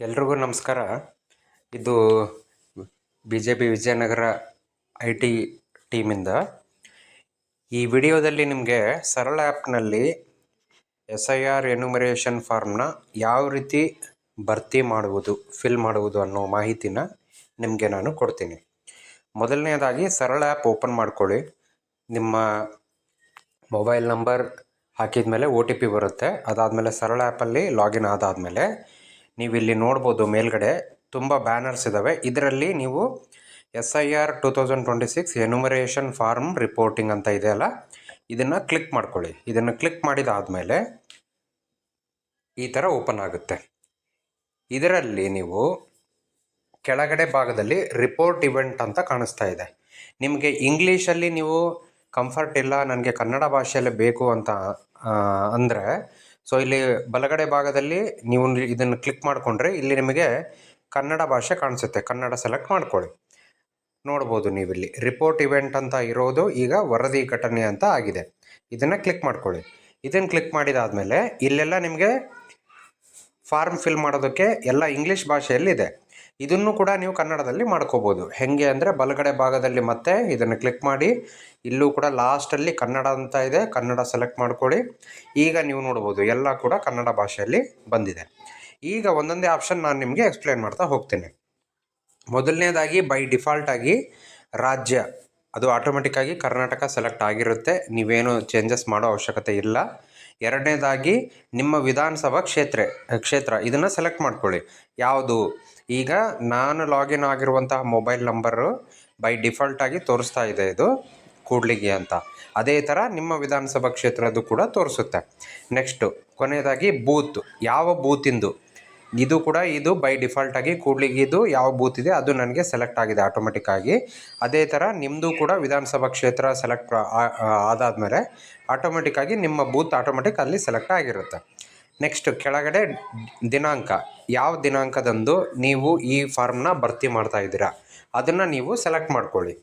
ಎಲ್ರಿಗೂ ನಮಸ್ಕಾರ. ಇದು BJP ವಿಜಯನಗರ IT ಟೀಮಿಂದ. ಈ ವಿಡಿಯೋದಲ್ಲಿ ನಿಮಗೆ ಸರಳ ಆ್ಯಪ್ನಲ್ಲಿ SIR ಎನ್ಯುಮರೇಷನ್ ಫಾರ್ಮ್ನ ಯಾವ ರೀತಿ ಭರ್ತಿ ಮಾಡುವುದು, ಫಿಲ್ ಮಾಡುವುದು ಅನ್ನೋ ಮಾಹಿತಿನ ನಿಮಗೆ ನಾನು ಕೊಡ್ತೀನಿ. ಮೊದಲನೇದಾಗಿ ಸರಳ ಆ್ಯಪ್ ಓಪನ್ ಮಾಡ್ಕೊಳ್ಳಿ. ನಿಮ್ಮ ಮೊಬೈಲ್ ನಂಬರ್ ಹಾಕಿದ ಮೇಲೆ OTP ಬರುತ್ತೆ. ಅದಾದಮೇಲೆ ಸರಳ ಆ್ಯಪಲ್ಲಿ ಲಾಗಿನ್ ಆದಾದಮೇಲೆ ನೀವು ಇಲ್ಲಿ ನೋಡ್ಬೋದು ಮೇಲ್ಗಡೆ ತುಂಬ ಬ್ಯಾನರ್ಸ್ ಇದ್ದಾವೆ. ಇದರಲ್ಲಿ ನೀವು SIR 2026 ಎನ್ಯುಮರೇಷನ್ ಫಾರ್ಮ್ ರಿಪೋರ್ಟಿಂಗ್ ಅಂತ ಇದೆಯಲ್ಲ, ಇದನ್ನು ಕ್ಲಿಕ್ ಮಾಡ್ಕೊಳ್ಳಿ. ಇದನ್ನು ಕ್ಲಿಕ್ ಮಾಡಿದಾದಮೇಲೆ ಈ ಥರ ಓಪನ್ ಆಗುತ್ತೆ. ಇದರಲ್ಲಿ ನೀವು ಕೆಳಗಡೆ ಭಾಗದಲ್ಲಿ ರಿಪೋರ್ಟ್ ಇವೆಂಟ್ ಅಂತ ಕಾಣಿಸ್ತಾ ಇದೆ. ನಿಮಗೆ ಇಂಗ್ಲೀಷಲ್ಲಿ ನೀವು ಕಂಫರ್ಟ್ ಇಲ್ಲ, ನನಗೆ ಕನ್ನಡ ಭಾಷೆಯಲ್ಲೇ ಬೇಕು ಅಂತ ಅಂದರೆ ಇಲ್ಲಿ ಬಲಗಡೆ ಭಾಗದಲ್ಲಿ ನೀವು ಇದನ್ನು ಕ್ಲಿಕ್ ಮಾಡಿಕೊಂಡ್ರೆ ಇಲ್ಲಿ ನಿಮಗೆ ಕನ್ನಡ ಭಾಷೆ ಕಾಣಿಸುತ್ತೆ. ಕನ್ನಡ ಸೆಲೆಕ್ಟ್ ಮಾಡ್ಕೊಳ್ಳಿ. ನೋಡ್ಬೋದು ನೀವಿಲ್ಲಿ ರಿಪೋರ್ಟ್ ಇವೆಂಟ್ ಅಂತ ಇರೋದು ಈಗ ವರದಿ ಘಟನೆ ಅಂತ ಆಗಿದೆ. ಇದನ್ನು ಕ್ಲಿಕ್ ಮಾಡ್ಕೊಳ್ಳಿ. ಇದನ್ನು ಕ್ಲಿಕ್ ಮಾಡಿದಾದಮೇಲೆ ಇಲ್ಲೆಲ್ಲ ನಿಮಗೆ ಫಾರ್ಮ್ ಫಿಲ್ ಮಾಡೋದಕ್ಕೆ ಎಲ್ಲ ಇಂಗ್ಲೀಷ್ ಭಾಷೆಯಲ್ಲಿದೆ. ಇದನ್ನು ಕೂಡ ನೀವು ಕನ್ನಡದಲ್ಲಿ ಮಾಡ್ಕೋಬೋದು. ಹೇಗೆ ಅಂದರೆ ಬಲಗಡೆ ಭಾಗದಲ್ಲಿ ಮತ್ತೆ ಇದನ್ನು ಕ್ಲಿಕ್ ಮಾಡಿ, ಇಲ್ಲೂ ಕೂಡ ಲಾಸ್ಟಲ್ಲಿ ಕನ್ನಡ ಅಂತ ಇದೆ, ಕನ್ನಡ ಸೆಲೆಕ್ಟ್ ಮಾಡ್ಕೊಳ್ಳಿ. ಈಗ ನೀವು ನೋಡ್ಬೋದು ಎಲ್ಲ ಕೂಡ ಕನ್ನಡ ಭಾಷೆಯಲ್ಲಿ ಬಂದಿದೆ. ಈಗ ಒಂದೊಂದೇ ಆಪ್ಷನ್ ನಾನು ನಿಮಗೆ ಎಕ್ಸ್ಪ್ಲೇನ್ ಮಾಡ್ತಾ ಹೋಗ್ತೇನೆ. ಮೊದಲನೇದಾಗಿ ಬೈ ಡಿಫಾಲ್ಟಾಗಿ ರಾಜ್ಯ ಅದು ಆಟೋಮೆಟಿಕ್ಕಾಗಿ ಕರ್ನಾಟಕ ಸೆಲೆಕ್ಟ್ ಆಗಿರುತ್ತೆ. ನೀವೇನು ಚೇಂಜಸ್ ಮಾಡೋ ಅವಶ್ಯಕತೆ ಇಲ್ಲ. ಎರಡನೇದಾಗಿ ನಿಮ್ಮ ವಿಧಾನಸಭಾ ಕ್ಷೇತ್ರ ಇದನ್ನು ಸೆಲೆಕ್ಟ್ ಮಾಡ್ಕೊಳ್ಳಿ. ಯಾವುದು ಈಗ ನಾನು ಲಾಗಿನ್ ಆಗಿರುವಂತಹ ಮೊಬೈಲ್ ನಂಬರು ಬೈ ಡಿಫಾಲ್ಟಾಗಿ ತೋರಿಸ್ತಾ ಇದೆ, ಇದು ಕೂಡ್ಲಿಗಿ ಅಂತ. ಅದೇ ಥರ ನಿಮ್ಮ ವಿಧಾನಸಭಾ ಕ್ಷೇತ್ರದ್ದು ಕೂಡ ತೋರಿಸುತ್ತೆ. ನೆಕ್ಸ್ಟು ಕೊನೆಯದಾಗಿ ಬೂತ್, ಯಾವ ಬೂತಿಂದು ಇದು ಕೂಡ ಇದು ಬೈ ಡಿಫಾಲ್ಟಾಗಿ ಕೂಡ್ಲಿಗಿದು ಯಾವ ಬೂತ್ ಇದೆ ಅದು ನನಗೆ ಸೆಲೆಕ್ಟ್ ಆಗಿದೆ ಆಟೋಮೆಟಿಕ್ಕಾಗಿ. ಅದೇ ಥರ ನಿಮ್ಮದು ಕೂಡ ವಿಧಾನಸಭಾ ಕ್ಷೇತ್ರ ಸೆಲೆಕ್ಟ್ ಆದಾದಮೇಲೆ ಆಟೋಮೆಟಿಕ್ಕಾಗಿ ನಿಮ್ಮ ಬೂತ್ ಆಟೋಮೆಟಿಕ್ ಅಲ್ಲಿ ಸೆಲೆಕ್ಟ್ ಆಗಿರುತ್ತೆ. ನೆಕ್ಸ್ಟ್ ಕೆಳಗಡೆ ದಿನಾಂಕ, ಯಾವ ದಿನಾಂಕದಂದು ನೀವು ಈ ಫಾರ್ಮ್ನ ಭರ್ತಿ ಮಾಡ್ತಾ ಇದ್ದೀರಾ ಅದನ್ನು ನೀವು ಸೆಲೆಕ್ಟ್ ಮಾಡ್ಕೊಳ್ಳಿ.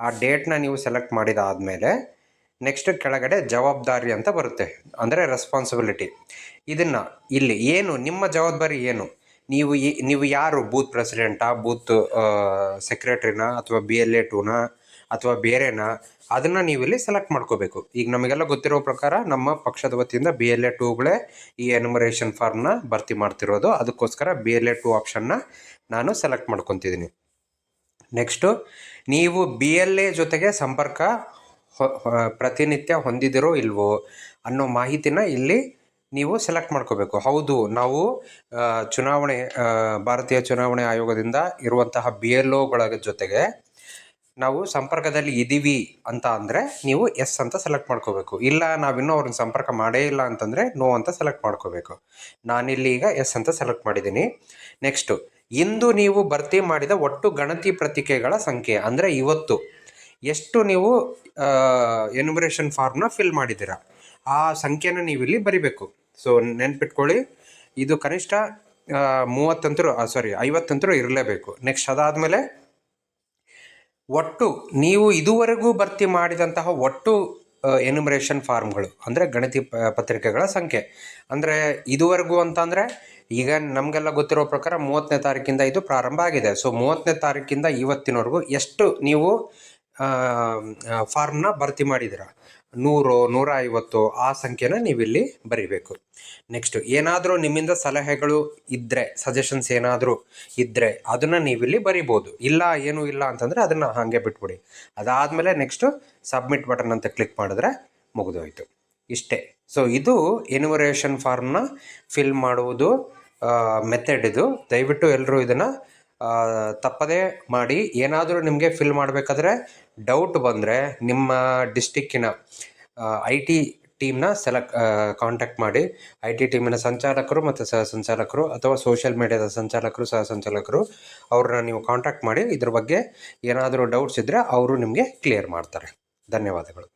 ಆ ಡೇಟ್ನ ನೀವು ಸೆಲೆಕ್ಟ್ ಮಾಡಿದಾದಮೇಲೆ ನೆಕ್ಸ್ಟ್ ಕೆಳಗಡೆ ಜವಾಬ್ದಾರಿ ಅಂತ ಬರುತ್ತೆ, ಅಂದರೆ ರೆಸ್ಪಾನ್ಸಿಬಿಲಿಟಿ. ಇದನ್ನು ಇಲ್ಲಿ ಏನು ನಿಮ್ಮ ಜವಾಬ್ದಾರಿ ಏನು, ನೀವು ಯಾರು, ಬೂತ್ ಪ್ರೆಸಿಡೆಂಟಾ, ಬೂತ್ ಸೆಕ್ರೆಟ್ರಿನಾ, ಅಥವಾ BLA 2ನಾ ಅಥವಾ ಬೇರೆನಾ, ಅದನ್ನು ನೀವು ಇಲ್ಲಿ ಸೆಲೆಕ್ಟ್ ಮಾಡ್ಕೋಬೇಕು. ಈಗ ನಮಗೆಲ್ಲ ಗೊತ್ತಿರೋ ಪ್ರಕಾರ ನಮ್ಮ ಪಕ್ಷದ ವತಿಯಿಂದ BLA 2ಗಳೇ ಈ ಎನ್ಯುಮರೇಷನ್ ಫಾರ್ಮ್ನ ಭರ್ತಿ ಮಾಡ್ತಿರೋದು. ಅದಕ್ಕೋಸ್ಕರ BLA 2 ಆಪ್ಷನ್ನ ನಾನು ಸೆಲೆಕ್ಟ್ ಮಾಡ್ಕೊತಿದ್ದೀನಿ. ನೆಕ್ಸ್ಟು ನೀವು BLA ಜೊತೆಗೆ ಸಂಪರ್ಕ ಪ್ರತಿನಿತ್ಯ ಹೊಂದಿದಿರೋ ಇಲ್ವೋ ಅನ್ನೋ ಮಾಹಿತಿನ ಇಲ್ಲಿ ನೀವು ಸೆಲೆಕ್ಟ್ ಮಾಡ್ಕೋಬೇಕು. ಹೌದು, ನಾವು ಭಾರತೀಯ ಚುನಾವಣೆ ಆಯೋಗದಿಂದ ಇರುವಂತಹ BLOಗಳ ಜೊತೆಗೆ ನಾವು ಸಂಪರ್ಕದಲ್ಲಿ ಇದ್ದೀವಿ ಅಂತ ಅಂದರೆ ನೀವು ಎಸ್ ಅಂತ ಸೆಲೆಕ್ಟ್ ಮಾಡ್ಕೋಬೇಕು. ಇಲ್ಲ ನಾವಿನ್ನೂ ಅವ್ರನ್ನ ಸಂಪರ್ಕ ಮಾಡೇ ಇಲ್ಲ ಅಂತಂದರೆ ನೋ ಅಂತ ಸೆಲೆಕ್ಟ್ ಮಾಡ್ಕೋಬೇಕು. ನಾನಿಲ್ಲಿ ಈಗ ಎಸ್ ಅಂತ ಸೆಲೆಕ್ಟ್ ಮಾಡಿದ್ದೀನಿ. ನೆಕ್ಸ್ಟು ಇಂದು ನೀವು ಭರ್ತಿ ಮಾಡಿದ ಒಟ್ಟು ಗಣತಿ ಪ್ರತಿಕೆಗಳ ಸಂಖ್ಯೆ, ಅಂದರೆ ಇವತ್ತು ಎಷ್ಟು ನೀವು ಎನ್ಯುಮರೇಷನ್ ಫಾರ್ಮ್ನ ಫಿಲ್ ಮಾಡಿದ್ದೀರಾ ಆ ಸಂಖ್ಯೆನ ನೀವು ಇಲ್ಲಿ ಬರಿಬೇಕು. ನೆನ್ಪಿಟ್ಕೊಳ್ಳಿ, ಇದು ಕನಿಷ್ಠ 50 ಇರಲೇಬೇಕು. ನೆಕ್ಸ್ಟ್ ಅದಾದಮೇಲೆ ಒಟ್ಟು ನೀವು ಇದುವರೆಗೂ ಭರ್ತಿ ಮಾಡಿದಂತಹ ಒಟ್ಟು ಎನ್ಯುಮರೇಷನ್ ಫಾರ್ಮ್ಗಳು, ಅಂದರೆ ಗಣತಿ ಪತ್ರಿಕೆಗಳ ಸಂಖ್ಯೆ. ಅಂದರೆ ಇದುವರೆಗೂ ಅಂತಂದರೆ ಈಗ ನಮಗೆಲ್ಲ ಗೊತ್ತಿರೋ ಪ್ರಕಾರ 30ನೇ ತಾರೀಕಿಂದ ಇದು ಪ್ರಾರಂಭ ಆಗಿದೆ. 30ನೇ ತಾರೀಕಿಂದ ಇವತ್ತಿನವರೆಗೂ ಎಷ್ಟು ನೀವು ಫಾರ್ಮ್ನ ಭರ್ತಿ ಮಾಡಿದ್ದೀರಾ, 100, 150 ಆ ಸಂಖ್ಯೆನ ನೀವಿಲ್ಲಿ ಬರಿಬೇಕು. ನೆಕ್ಸ್ಟ್ ಏನಾದರೂ ನಿಮ್ಮಿಂದ ಸಲಹೆಗಳು ಇದ್ದರೆ, ಸಜೆಷನ್ಸ್ ಏನಾದರೂ ಇದ್ದರೆ ಅದನ್ನು ನೀವಿಲ್ಲಿ ಬರಿಬೋದು. ಇಲ್ಲ ಏನೂ ಇಲ್ಲ ಅಂತಂದರೆ ಅದನ್ನು ಹಾಗೆ ಬಿಟ್ಬಿಡಿ. ಅದಾದಮೇಲೆ ನೆಕ್ಸ್ಟು ಸಬ್ಮಿಟ್ ಬಟನ್ ಅಂತ ಕ್ಲಿಕ್ ಮಾಡಿದ್ರೆ ಮುಗಿದೋಯ್ತು. ಇಷ್ಟೇ. ಇದು ಎನ್ಯುಮರೇಷನ್ ಫಾರ್ಮ್ನ ಫಿಲ್ ಮಾಡುವುದು ಮೆಥಡ್. ಇದು ದಯವಿಟ್ಟು ಎಲ್ಲರೂ ಇದನ್ನು ತಪ್ಪದೇ ಮಾಡಿ. ಏನಾದರೂ ನಿಮಗೆ ಫಿಲ್ ಮಾಡಬೇಕಾದ್ರೆ ಡೌಟ್ ಬಂದರೆ ನಿಮ್ಮ ಡಿಸ್ಟಿಕ್ಕಿನ IT ಟೀಮ್ನ ಕಾಂಟ್ಯಾಕ್ಟ್ ಮಾಡಿ. IT ಟೀಮಿನ ಸಂಚಾಲಕರು ಮತ್ತು ಸಹ ಸಂಚಾಲಕರು ಅಥವಾ ಸೋಷಿಯಲ್ ಮೀಡಿಯಾದ ಸಂಚಾಲಕರು, ಸಹ ಸಂಚಾಲಕರು, ಅವ್ರನ್ನ ನೀವು ಕಾಂಟ್ಯಾಕ್ಟ್ ಮಾಡಿ. ಇದ್ರ ಬಗ್ಗೆ ಏನಾದರೂ ಡೌಟ್ಸ್ ಇದ್ದರೆ ಅವರು ನಿಮಗೆ ಕ್ಲಿಯರ್ ಮಾಡ್ತಾರೆ. ಧನ್ಯವಾದಗಳು.